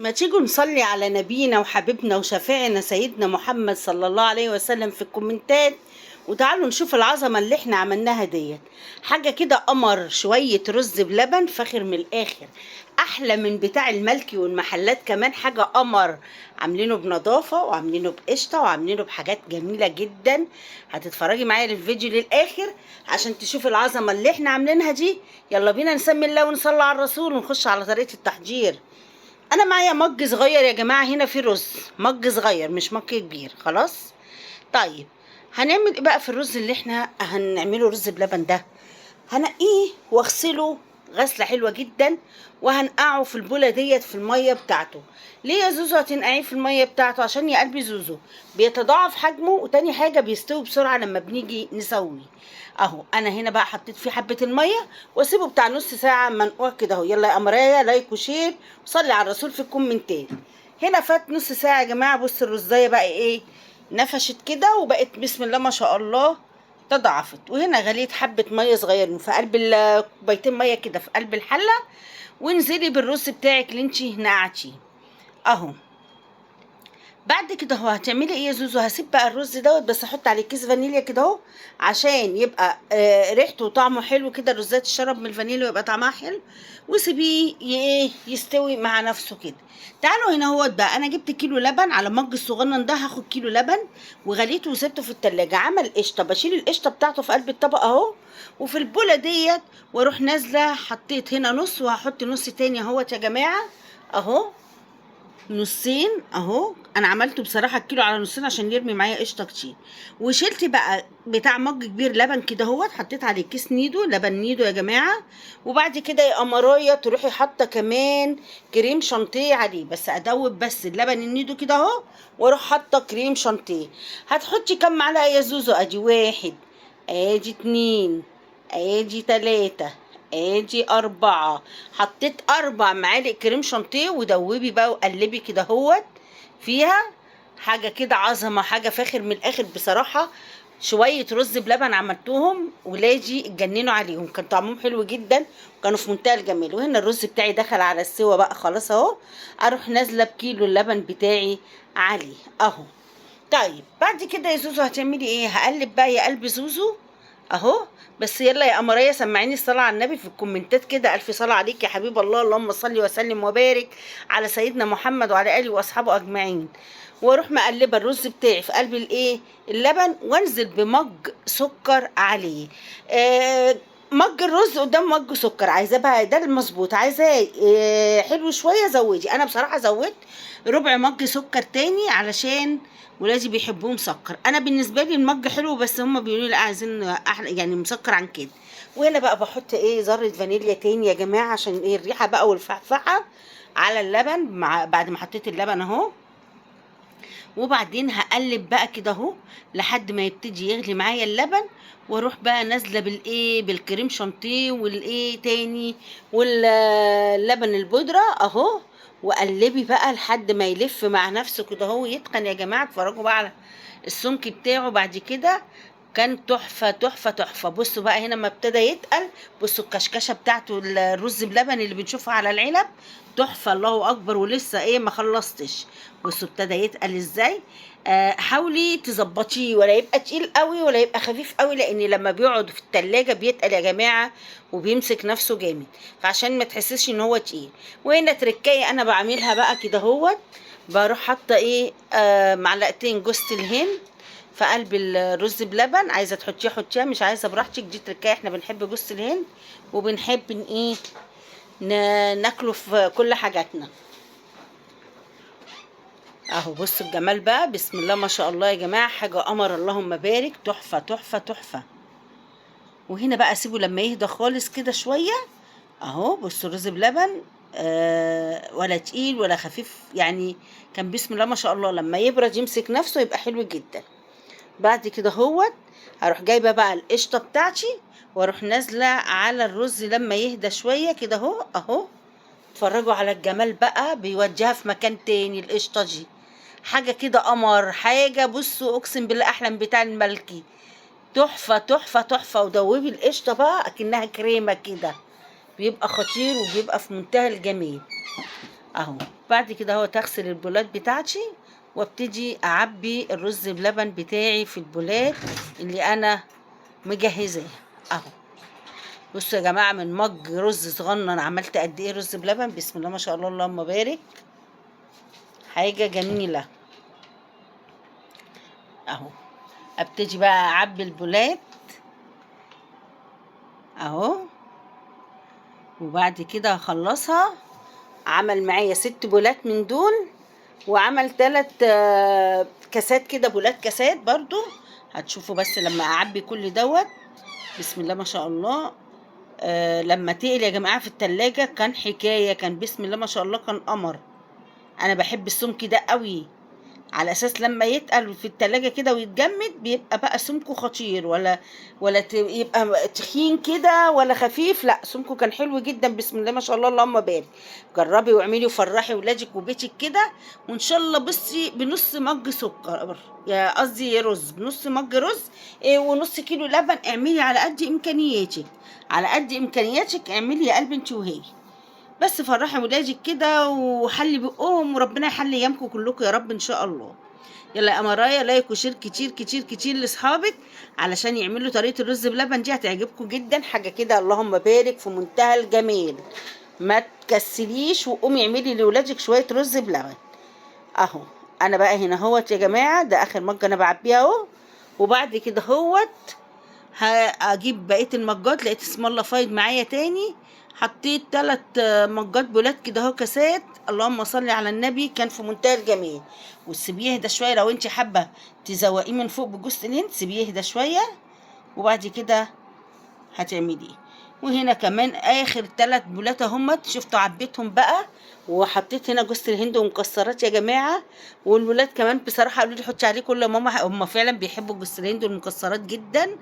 ما تيجوا نصلي على نبينا وحبيبنا وشفيعنا سيدنا محمد صلى الله عليه وسلم في الكومنتات. وتعالوا نشوف العظمة اللي احنا عملناها ديت. حاجة كده قمر، شوية رز بلبن فاخر من الآخر، أحلى من بتاع الملكي والمحلات كمان. حاجة قمر، عاملينه بنظافة وعاملينه بقشطة وعاملينه بحاجات جميلة جدا. هتتفرجي معايا للفيديو للآخر عشان تشوف العظمة اللي احنا عاملينها دي. يلا بينا نسمي الله ونصلي على الرسول ونخش على طريقة التحضير. انا معايا مج صغير يا جماعه، هنا في رز، مج صغير مش مج كبير. خلاص. طيب، هنعمل ايه بقى في الرز اللي احنا هنعمله رز بلبن ده؟ هنقيه واغسله غسله حلوه جدا، وهنقعه في البوله ديت في الميه بتاعته. ليه يا زوزو هتنقعيه في الميه بتاعته؟ عشان يا قلبي زوزو بيتضاعف حجمه، وتاني حاجه بيستوي بسرعه لما بنيجي نسويه. اهو انا هنا بقى حطيت فيه حبه الميه واسيبه بتاع نص ساعه منقوع كده اهو. يلا يا امرايه، لايك وشير وصلي على الرسول في الكومنتات. هنا فات نص ساعه يا جماعه. بص الرزايه بقى ايه، نفشت كده وبقت بسم الله ما شاء الله تضاعفت. وهنا غليت حبه ميه صغيرين في قلب كوبايتين ميه كده في قلب الحله، وانزلي بالرز بتاعك اللي انتي نقعتيه اهو. بعد كده اهو هتعملي ايه يا زوزو؟ هسيب بقى الرز دوت، بس احط عليه كيس فانيليا كده اهو عشان يبقى ريحته وطعمه حلو كده. الرزات تشرب من الفانيليا ويبقى طعمها حلو، وسيبيه ايه يستوي مع نفسه كده. تعالوا هنا اهوت بقى، انا جبت كيلو لبن على مج الصغنن ده. هاخد كيلو لبن وغليته وسبته في التلاجة. عمل قشطه، بشيل القشطه بتاعته في قلب الطبق اهو، وفي البوله ديت واروح نازله. حطيت هنا نص وهحط نص تاني اهوت يا جماعه اهو، نصين اهو. انا عملته بصراحه الكيلو على نصين عشان يرمي معايا قشطه كتير. وشلت بقى بتاع مج كبير لبن كده اهوت، حطيت عليه كيس نيدو، لبن نيدو يا جماعه. وبعد كده يا قمرايه تروحي حاطه كمان كريم شانتيه عليه، بس ادوب بس اللبن النيدو كده اهو، واروح حاطه كريم شانتيه. هتحطي كام معلقه يا زوزو؟ ادي واحد، ادي اتنين، ادي تلاته، ادي اربعة. حطيت 4 معالق كريم شانتيه، ودوبي بقى وقلبي كده اهوت فيها. حاجة كده عظمة، حاجة فاخر من الاخر بصراحة. شوية رز بلبن عملتهم ولادي اتجننوا عليهم، كان طعمهم حلو جدا وكانوا في منتهى الجمال. وهنا الرز بتاعي دخل على السوا بقى خلاص اهو. اروح نازلة بكيلو اللبن بتاعي عليه اهو. طيب بعد كده يا زوزو هتعملي ايه؟ هقلب بقى يا قلب زوزو اهو. بس يلا يا قمريه سمعيني الصلاه على النبي في الكومنتات كده. الف صلاه عليك يا حبيب الله. اللهم صل وسلم وبارك على سيدنا محمد وعلى اله واصحابه اجمعين. واروح مقلبه الرز بتاعي في قلب الايه اللبن، وانزل بمج سكر عليه. مج الرز قدام مج سكر. عايزاه بقى ده المظبوط، عايزاه حلو شويه زودي. انا بصراحه زودت ربع مج سكر تاني علشان ولادي بيحبوه مسكر. انا بالنسبه لي المج حلو، بس هم بيقولوا لي لا عايزين احلى يعني مسكر عن كده. وهنا بقى بحط ايه ذره فانيليا تاني يا جماعه عشان ايه الريحه بقى والفعفعه على اللبن. بعد ما حطيت اللبن اهو، وبعدين هقلب بقى كده اهو لحد ما يبتدي يغلي معايا اللبن. واروح بقى نازله بالايه بالكريم شانتيه والايه تاني واللبن البودره اهو. وقلبي بقى لحد ما يلف مع نفسه كده اهو يتقن يا جماعه. اتفرجوا بقى على السمك بتاعه بعد كده، كان تحفه تحفه تحفه. بصوا بقى هنا ما ابتدى يتقل، بصوا الكشكشه بتاعته الرز بلبن اللي بنشوفها على العلب تحفه. الله اكبر. ولسه ايه ما خلصتش. بصوا ابتدى يتقل ازاي. حاولي تظبطيه، ولا يبقى تقيل قوي ولا يبقى خفيف قوي، لان لما بيقعد في التلاجة بيتقل يا جماعه وبيمسك نفسه جامد، فعشان ما تحسسش ان هو تقيل. وهنا تركايه انا بعملها بقى كده اهوت. بروح حاطه ايه معلقتين جوز الهند في قلب الرز بلبن. عايزه تحطيها حطيها، مش عايزه براحتك. دي تركايه، احنا بنحب جوز الهند وبنحب ايه ناكله في كل حاجاتنا اهو. بصوا الجمال بقى، بسم الله ما شاء الله يا جماعه، حاجه قمر اللهم بارك، تحفه تحفه تحفه. وهنا بقى اسيبه لما يهدى خالص كده شويه اهو. بصوا الرز بلبن ولا تقيل ولا خفيف يعني، كان بسم الله ما شاء الله. لما يبرد يمسك نفسه يبقى حلو جدا. بعد كده هوت هروح جايبه بقى القشطه بتاعتي، واروح نازله على الرز لما يهدى شويه كده اهو اهو. اتفرجوا على الجمال بقى، بيوديها في مكان تاني القشطه دي. حاجه كده قمر، حاجه بصوا اقسم بالله احلى من بتاع الملكي. تحفه تحفه تحفه. ودوبي القشطه بقى اكنها كريمه كده، بيبقى خطير وبيبقى في منتهى الجمال اهو. بعد كده اهو تغسل البولات بتاعتي وابتدي اعبي الرز بلبن بتاعي في البولات اللي انا مجهزاه اهو. بصوا يا جماعه، من مج رز صغنن عملت قد ايه رز بلبن، بسم الله ما شاء الله اللهم بارك، حاجه جميله اهو. ابتدي بقى اعبي البولات اهو، وبعد كده هخلصها. عمل معايا 6 بولات من دول، وعمل 3 كاسات كده، بولات كاسات برضو. هتشوفوا بس لما اعبي كل دوت، بسم الله ما شاء الله. لما تقل يا جماعه في التلاجة كان حكايه، كان بسم الله ما شاء الله، كان قمر. انا بحب السمك ده قوي، على اساس لما يتقل في التلاجة كده ويتجمد بيبقى بقى سمكه خطير، ولا يبقى تخين كده ولا خفيف، لا سمكه كان حلو جدا، بسم الله ما شاء الله اللهم بارك. جربي واعملي وفرحي ولادك وبيتك كده، وان شاء الله بصي بنص مج سكر، يا قصدي رز، بنص مج رز ونص كيلو لبن. اعملي على قد امكانياتك، على قد امكانياتك اعملي يا قلبي انت وهي، بس فرحي ولادك كده وحلي بقهم، وربنا يحلي ايامكم كلكم يا رب ان شاء الله. يلا يا امرايا، لايك وشير كتير كتير كتير لاصحابك علشان يعملوا طريقه الرز بلبن دي، هتعجبكم جدا. حاجه كده اللهم بارك في منتهى الجمال. ما تكسليش وقومي اعملي لاولادك شويه رز بلبن اهو. انا بقى هنا اهوت يا جماعه، ده اخر مج انا بعبيها اهو. وبعد كده اهوت هجيب بقيه المجات، لقيت اسم الله فايض معايا تاني، حطيت 3 مجات بولات كده اهو، كاسات. اللهم صل على النبي، كان في منتهى الجمال. وتسيبيه يهدى شويه، لو انت حابه تزوقيه من فوق بجوز الهند سيبيه يهدى شويه، وبعد كده هتعمليه. وهنا كمان اخر 3 بولات اهمت، شفتوا عبيتهم بقى، وحطيت هنا جوز الهند ومكسرات يا جماعه. والولاد كمان بصراحه قالوا لي حطي عليه كل يا ماما، هم فعلا بيحبوا جوز الهند والمكسرات جدا.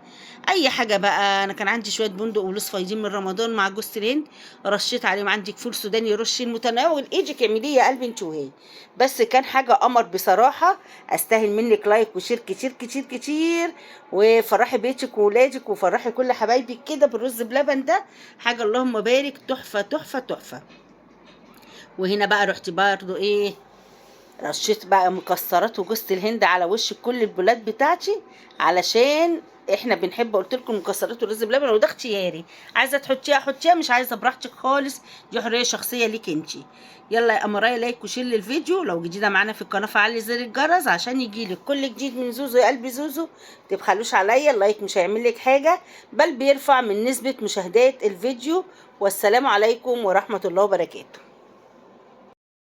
اي حاجه بقى، انا كان عندي شويه بندق ولوز فايدين من رمضان مع جوز الهند، رشيت عليهم. عندك فول سوداني رشين، متناول ايدك اعمليه يا قلبي انت وهي. بس كان حاجه قمر بصراحه، استاهل منك لايك وشير كتير كتير كتير، وفرحي بيتك وولادك وفرحي كل حبايبك كده بالرز بلبن ده، حاجه اللهم بارك، تحفه تحفه تحفه. وهنا بقى رحت برضو ايه، رشيت بقى مكسرات وجوز الهند على وش كل البولات بتاعتي، علشان احنا بنحب، قلت لكم مكسرات ورز بلبن، وده اختياري، عايزه تحطيها حطيها، مش عايزه براحتك خالص، دي حريه شخصيه ليك انتي. يلا يا امرايا، لايك وشير للفيديو، لو جديده معانا في القناه فعلي زر الجرس عشان يجيلك كل جديد من زوزو يا قلبي زوزو. متبخلوش عليا، اللايك مش هيعمل لك حاجه، بل بيرفع من نسبه مشاهدات الفيديو. والسلام عليكم ورحمه الله وبركاته.